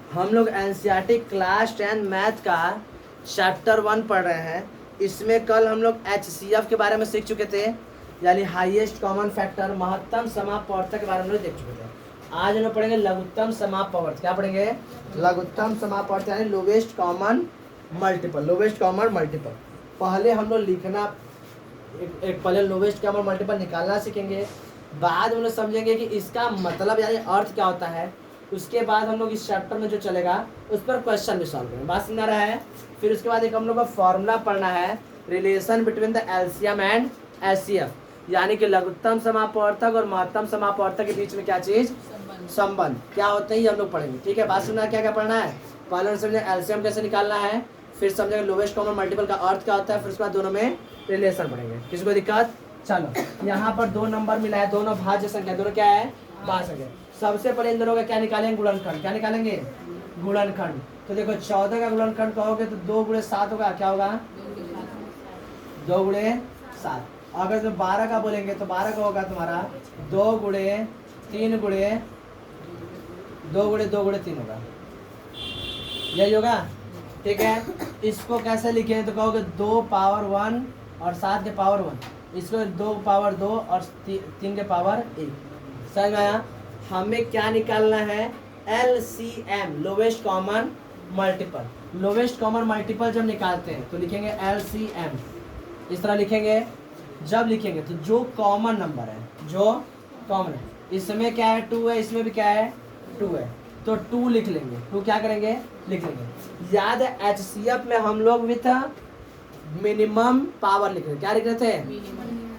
हम लोग NCERT class 10 math का चैप्टर 1 पढ़ रहे हैं। इसमें कल हम लोग एचसीएफ के बारे में सीख चुके थे, यानी हाईएस्ट कॉमन फैक्टर, महत्तम समापवर्तक के बारे में देख चुके थे। आज हम लोग पढ़ेंगे लघुत्तम समापवर्तक। क्या पढ़ेंगे? लघुत्तम समापवर्तक यानी lowest common multiple. Lowest common multiple पहले हम लोग लिखना, एक पहले लोवेस्ट कॉमन मल्टीपल निकालना सीखेंगे, बाद में लोग समझेंगे कि इसका मतलब यानी अर्थ क्या होता है। उसके बाद हम लोग इस चैप्टर में जो चलेगा उस पर क्वेश्चन भी सॉल्व करेंगे। बात समझ रहा है? फिर उसके बाद एक हम लोग का फॉर्मूला पढ़ना है, relation between the LCM and HCF, यानी कि लघुत्तम समापवर्तक और महत्तम समापवर्तक के बीच में क्या चीज, संबंध क्या होते हैं, ये हम लोग पढ़ेंगे। ठीक है, बात सुनना, क्या क्या पढ़ना है? पहले समझे एलसीएम कैसे निकालना है, फिर समझेंगे लोवेस्ट कॉमन मल्टीपल का अर्थ क्या होता है, फिर उसके बाद दोनों में रिलेशन पढ़ेंगे। किसी को दिक्कत? चलो, यहाँ पर 2 नंबर मिला है, दोनों भाज्य संख्या, दोनों क्या है, भाज्य संख्या। सबसे पहले इन दोनों का क्या निकालेंगे, गुणनखंड। क्या निकालेंगे? गुणनखंड। तो देखो 14 का गुणनखंड कहोगे तो 2 गुणे 7 होगा, क्या होगा, 2 गुणे 7। अगर तो 12 का बोलेंगे तो 12 का होगा तुम्हारा 2 गुणे 3 गुणे 2 गुणे 2 गुणे 3 होगा, यही होगा। ठीक है, इसको कैसे लिखें तो कहोगे 2 पावर 1 और 7 के पावर 1, इसको 2 पावर 2 और 3 के पावर 1। समझ में आया? हमें क्या निकालना है, LCM, lowest common multiple. Lowest common multiple जब निकालते हैं तो लिखेंगे LCM, इस तरह लिखेंगे। जब लिखेंगे तो जो कॉमन नंबर है, जो कॉमन है, इसमें क्या है 2 है, इसमें भी क्या है 2 है, तो 2 लिख लेंगे। 2 क्या करेंगे, लिख लेंगे। याद है एचसीएफ में हम लोग विथ मिनिमम पावर लिख रहे थे। क्या लिख रहे थे?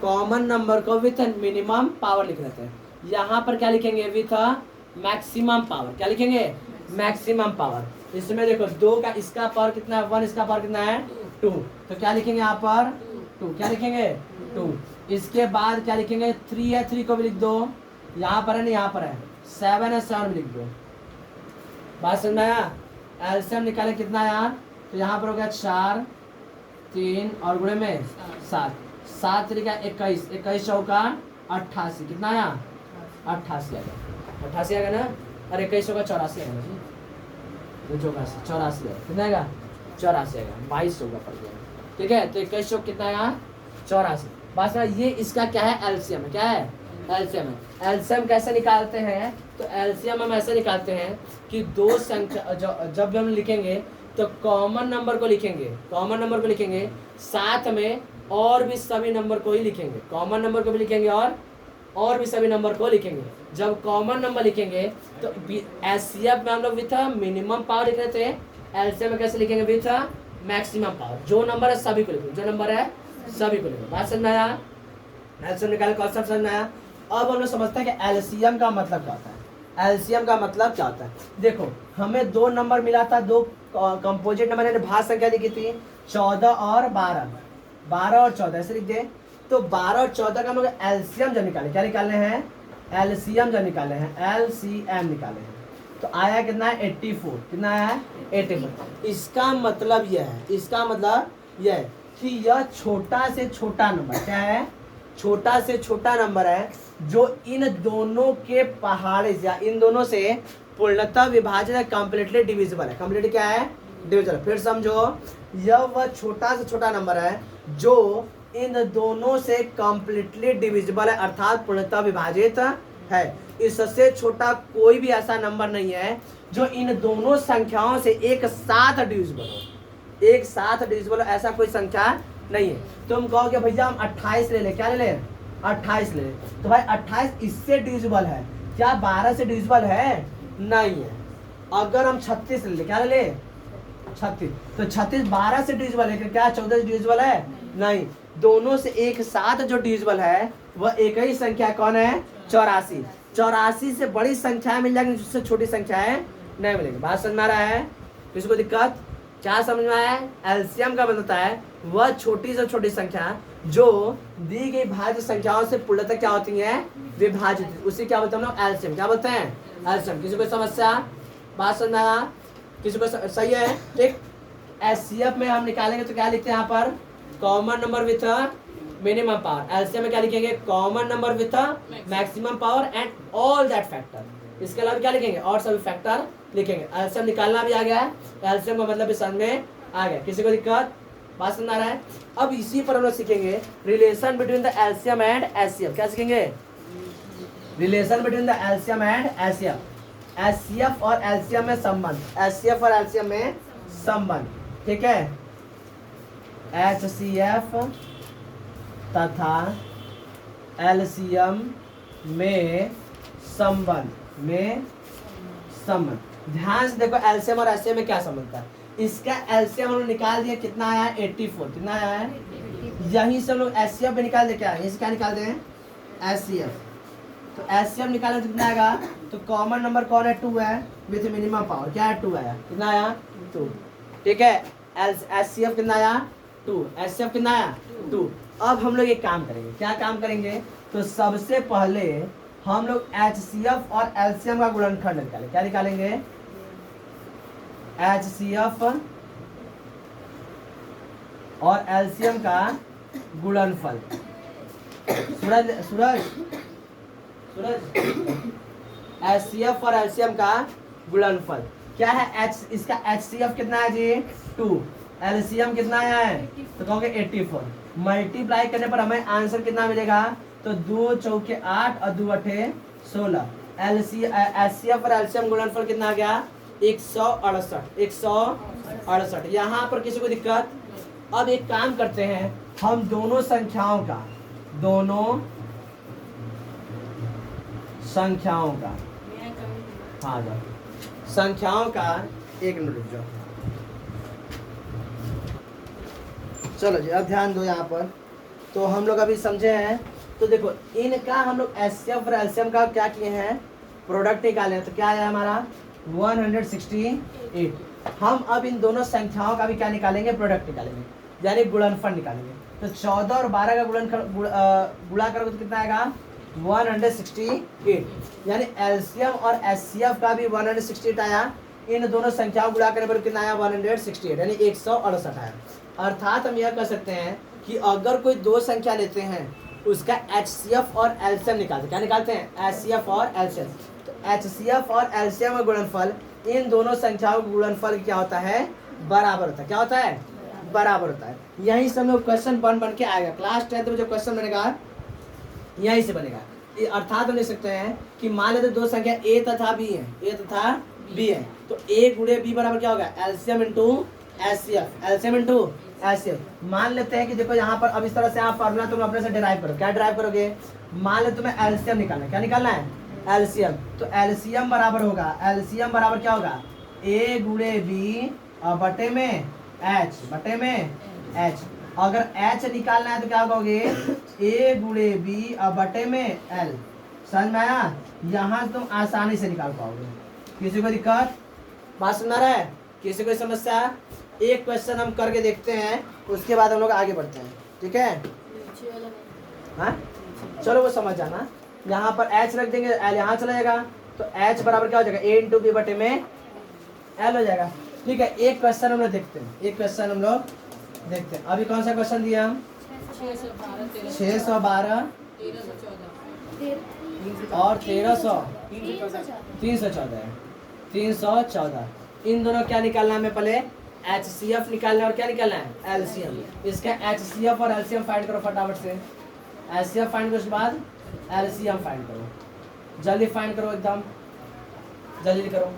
कॉमन नंबर को विथ मिनिमम पावर लिख रहे थे। यहाँ पर क्या लिखेंगे, विथ मैक्सिमम पावर। क्या लिखेंगे? Maximum power. इसमें देखो 2 का इसका पावर कितना है, 1 इसका पावर कितना है 2, तो क्या लिखेंगे यहाँ पर 2। क्या लिखेंगे 2। इसके बाद क्या लिखेंगे, 3 है, 3 को भी लिख दो, यहाँ पर है ना, यहाँ पर है 7 है, 7 भी लिख दो। बात समझ में आया? एलसीएम निकाले कितना यार, तो यहाँ पर हो गया 4, 3 और गुणे में 7, 7 तरीका 21, 21 चौका 88, कितना आया 88 आ गया, 88 आ गया ना। और 21 चौका 84 आएगा जी, 84 आएगा, कितना आएगा 84 आएगा, 22 चौका पड़ गया। ठीक है, तो 21 चौक कितना आएगा 84। बात समझ, ये इसका क्या है, एलसीएम है। क्या है? एलसीएम है। एलसीएम कैसे निकालते हैं, तो एलसीएम हम ऐसे निकालते हैं कि 2 संख्या जब हम लिखेंगे तो कॉमन नंबर को लिखेंगे, कॉमन नंबर को लिखेंगे, साथ में और भी सभी नंबर को ही लिखेंगे। कॉमन नंबर को भी लिखेंगे और भी सभी नंबर को लिखेंगे। जब कॉमन नंबर लिखेंगे तो एचसीएफ में हम लोग विथ मिनिमम पावर लिख रहे थे, एलसीएम में कैसे लिखेंगे, विथ मैक्सिमम पावर। जो नंबर है सभी को लिखेंगे, जो नंबर है सभी को लिखेंगे। बात समझ में आया? एलसीएम निकाले, कॉन्सेप्ट समझ में आया? अब हम लोग समझते हैं कि एलसीएम का मतलब क्या होता है। एलसीएम का मतलब क्या होता है, देखो हमें 2 नंबर मिला था, 2 कंपोजिट नंबर ने भाज्य संख्या दी थी, 14 और 12, 12 और 14 ऐसे लिख दे। तो 12 और 14 का हम लोग एलसीएम जब निकाले, क्या निकालने हैं, एलसीएम जब निकाले हैं, LCM निकाले हैं, तो आया कितना है 84। कितना आया है 84। इसका मतलब यह है, इसका मतलब यह है कि यह छोटा से छोटा नंबर, क्या है, छोटा से छोटा नंबर है जो इन दोनों के पहाड़े या इन दोनों से पूर्णतः विभाजित है, कंप्लीटली डिविजिबल है। कंप्लीटली क्या है, डिविजिबल। फिर समझो, यह वह छोटा से छोटा नंबर है जो इन दोनों से कंप्लीटली डिविजिबल है, अर्थात पूर्णतः विभाजित है। इससे छोटा कोई भी ऐसा नंबर नहीं है जो इन दोनों संख्याओं से एक साथ डिविजिबल हो, एक साथ डिविजिबल हो, ऐसा कोई संख्या नहीं है। तुम कहोगे भैया हम 28 ले ले, क्या ले ले, 28 ले ले, तो भाई 28 इससे डिविजिबल है क्या, 12 से डिविजिबल है, नहीं है। अगर हम 36 ले ले, क्या ले ले 36, तो 36 12 से डिविजिबल है क्या, 14 से डिविजिबल है, नहीं। दोनों से एक साथ जो डिविजिबल है वह एक ही संख्या कौन है, 84। 84 से बड़ी संख्या मिल जाएगी, जिससे छोटी संख्याएं नहीं मिलेगी। बात समझ में आ रहा है? किसी को दिक्कत? क्या समझ में आया? एलसीएम का मतलब है वह छोटी से छोटी संख्या जो दी गई भाज्य संख्याओं से पूर्णतः क्या होती है, विभाजित, उसी क्या बोलते हैं हम लोग, एलसीएम। क्या बोलते हैं, एलसीएम। किसी को समस्या? बात समझ में आया? किसी को सही है? ठीक। एचसीएफ में हम निकालेंगे तो क्या लिखते हैं यहाँ पर, common number with minimum power. LCM में क्या लिखेंगे, common number with maximum power and all that factor. इसके अलावा क्या लिखेंगे, और सभी फैक्टर लिखेंगे। एलसीएम निकालना भी आ गया है, एलसीएम का मतलब भी समझ में आ गया। किसी को दिक्कत, बात समझ आ रहा है। अब इसी पर हम लोग सीखेंगे relation between the LCM and HCF. क्या सीखेंगे, relation between the LCM and HCF. HCF और एलसीएम में संबंध, एचसीएफ और एलसीएम में संबंध, ठीक है। एचसीएफ तथा एलसीएम में संबंध, में संबंध। ध्यान से देखो एलसीएम और एचसीएफ में क्या संबंध था। इसका एलसीएम हम लोग निकाल दिए, कितना आया है 84, कितना आया है। यहीं से हम लोग एचसीएफ भी निकाल दे, क्या यहीं से क्या निकाल दें, एचसीएफ। तो एचसीएफ निकाले तो कितना आएगा, तो कॉमन नंबर कौन है, 2 है, विथ मिनिमम पावर क्या है, 2 आया, कितना आया 2, ठीक है। एचसीएफ कितना आया 2, एचसीएफ कितना आया 2। अब हम लोग एक काम करेंगे, क्या काम करेंगे, तो सबसे पहले हम लोग एचसीएफ और एलसीएम का गुणनखंड निकालेंगे। क्या निकालेंगे, एचसीएफ और एलसीएम का गुणनफल। सूरज सूरज सूरज, एचसीएफ और एलसीएम का गुणनफल क्या है, एच इसका एचसीएफ कितना है जी 2, एलसीएम कितना है, तो कहोगे 84। मल्टीप्लाई करने पर हमें आंसर कितना मिलेगा, तो 2 चौके 8 और 2 अठे 16। एचसीएफ और एलसीएम गुणनफल कितना आ गया, 168, 168। यहाँ पर किसी को दिक्कत। अब एक काम करते हैं, हम दोनों संख्याओं का, दोनों संख्याओं का, हाँ जाओ, संख्याओं का, एक मिनट रुक जाओ, चलो जी अब ध्यान दो यहाँ पर। तो हम लोग अभी समझे हैं, तो देखो इनका हम लोग एचसीएफ और एलसीएम का क्या किए हैं, प्रोडक्ट निकाले हैं। तो क्या आया हमारा 168। हम अब इन दोनों संख्याओं का भी क्या निकालेंगे, प्रोडक्ट निकालेंगे, यानी गुणनफल निकालेंगे। तो 14 और 12 का गुणा करोगे तो कितना आएगा 168, यानी एलसीएम और एचसीएफ का भी 168 आया। इन दोनों संख्याओं गुणा करने पर कितना आया 168, यानी 168 आया। अर्थात हम यह कह सकते हैं कि अगर कोई दो संख्या लेते हैं उसका एचसीएफ और एलसीएम निकालते हैं। क्या निकालते हैं, एचसीएफ और एलसीएम। तो एचसीएफ और एलसीएम का गुणनफल, इन दोनों संख्याओं का गुणनफल क्या होता है, बराबर होता है। क्या होता है, बराबर होता है। यहीं से हम लोग क्वेश्चन बन के आएगा। क्लास 10th में जो क्वेश्चन बनेगा यहीं से बनेगा। अर्थात हम लिख सकते हैं कि मान लेते दो संख्या ए तथा बी है, ए तथा बी है, तो ए गुणे बी बराबर क्या होगा, LCM into HCF, LCM into HCF. मान लेते हैं कि देखो यहाँ पर अब इस तरह से आप फार्मूला तुम अपने से डिराइव करो। क्या डिराइव करोगे, मान लो तुम्हें एलसीएम निकालना है। क्या निकालना है, एलसीएम। तो एलसीएम बराबर होगा, एलसीएम बराबर क्या होगा, ए गुणे बी और बटे में एच, बटे में एच। अगर एच निकालना है तो क्या कहोगे, ए गुणे बी और बटे में एल। समझ में आया, यहाँ तुम आसानी से निकाल पाओगे। किसी को दिक्कत, बात समझ रहा है, किसी को समस्या। एक क्वेश्चन हम करके देखते हैं, उसके बाद हम लोग आगे बढ़ते हैं, ठीक है। हाँ चलो वो समझ जाना। यहाँ पर एच रख देंगे, एल यहाँ चला जाएगा, तो एच बराबर क्या हो जाएगा, ए इंटू बी बटे में एल हो जाएगा। ठीक है, एक क्वेश्चन हम लोग देखते हैं, एक क्वेश्चन हम लोग देखते हैं। अभी कौन सा क्वेश्चन दिया हम, 612 और 1300, 314 है, 314। इन दोनों क्या निकालना है हमें, पहले एचसीएफ निकालना है और क्या निकालना है, एलसीएम। इसका एचसीएफ और एलसीएम फाइंड करो फटाफट से। एचसीएफ फाइंड करो, उसके बाद एलसीएम फाइंड करो। जल्दी फाइंड करो, एकदम जल्दी करो।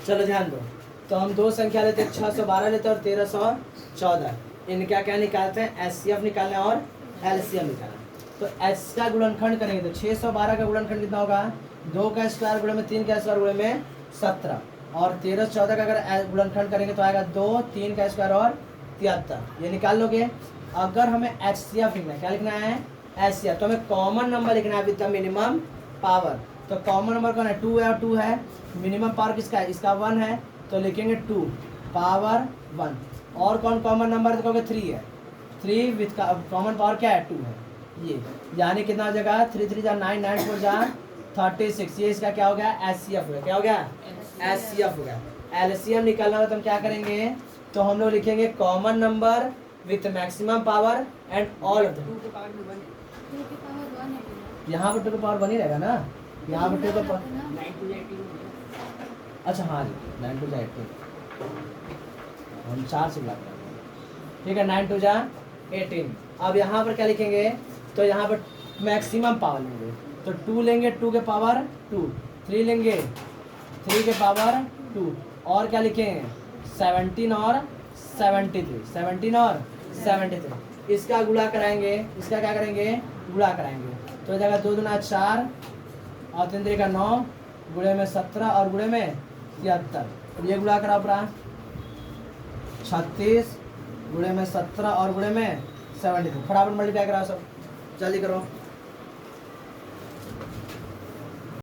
चलो ध्यान दो। तो हम दो संख्या लेते हैं, 612 लेते हैं और 1314। इनका क्या निकालते हैं, एचसीएफ निकालना है और एलसीएम निकालना है। तो एच का गुणनखंड करेंगे तो 612 का गुणनखंड कितना होगा, 2 का स्क्वायर गुणे में 3 का स्क्वायर गुणे में 17। और 1314 का अगर गुणनखंड करेंगे तो आएगा 2, 3 का स्क्वायर और 73। ये निकाल लोगे। अगर हमें एचसीएफ लिखना है, क्या लिखना है, एचसीएफ, तो हमें कॉमन नंबर लिखना है विद द मिनिमम पावर। तो कॉमन नंबर कौन है, 2 है और 2 है। मिनिमम पावर किसका है, इसका 1 है, तो लिखेंगे 2 पावर 1। और कौन कॉमन नंबर, तो कहोगे 3 है, 3 विथ कॉमन पावर क्या है, 2 है। ये यानी कितना हो जाएगा, 3 3 जा 9, 9 4 जा 36। ये इसका क्या हो गया, एचसीएफ हो गया। क्या हो गया, एचसीएफ हो गया। एलसीएम निकालना हो तो हम क्या करेंगे, तो हम लोग लिखेंगे common number with maximum power and all of the यहाँ पर 2 का पावर 1 ही रहेगा ना, यहाँ पर 2 का पावर, अच्छा हाँ जी 9 2 जा 18, हम 4 से गुणा करेंगे, ठीक है 9 2 जा 18। अब यहाँ पर क्या लिखेंगे, तो यहाँ पर मैक्सिमम पावर लेंगे, तो 2 लेंगे 2 के पावर 2, 3 लेंगे 3 के पावर 2, और क्या लिखेंगे 17 और 73, 17 और 73। इसका गुणा कराएंगे, इसका क्या करेंगे गुणा कराएंगे, तो जगह 2 दूना 4 और 3 3 का 9, गुणे में 17 और गुणे में 73, ये गुणा करा पूरा 36 गुणे में 17 और गुणे में 73, फटाफट मल्टीप्लाई कराओ सब, जल्दी करो।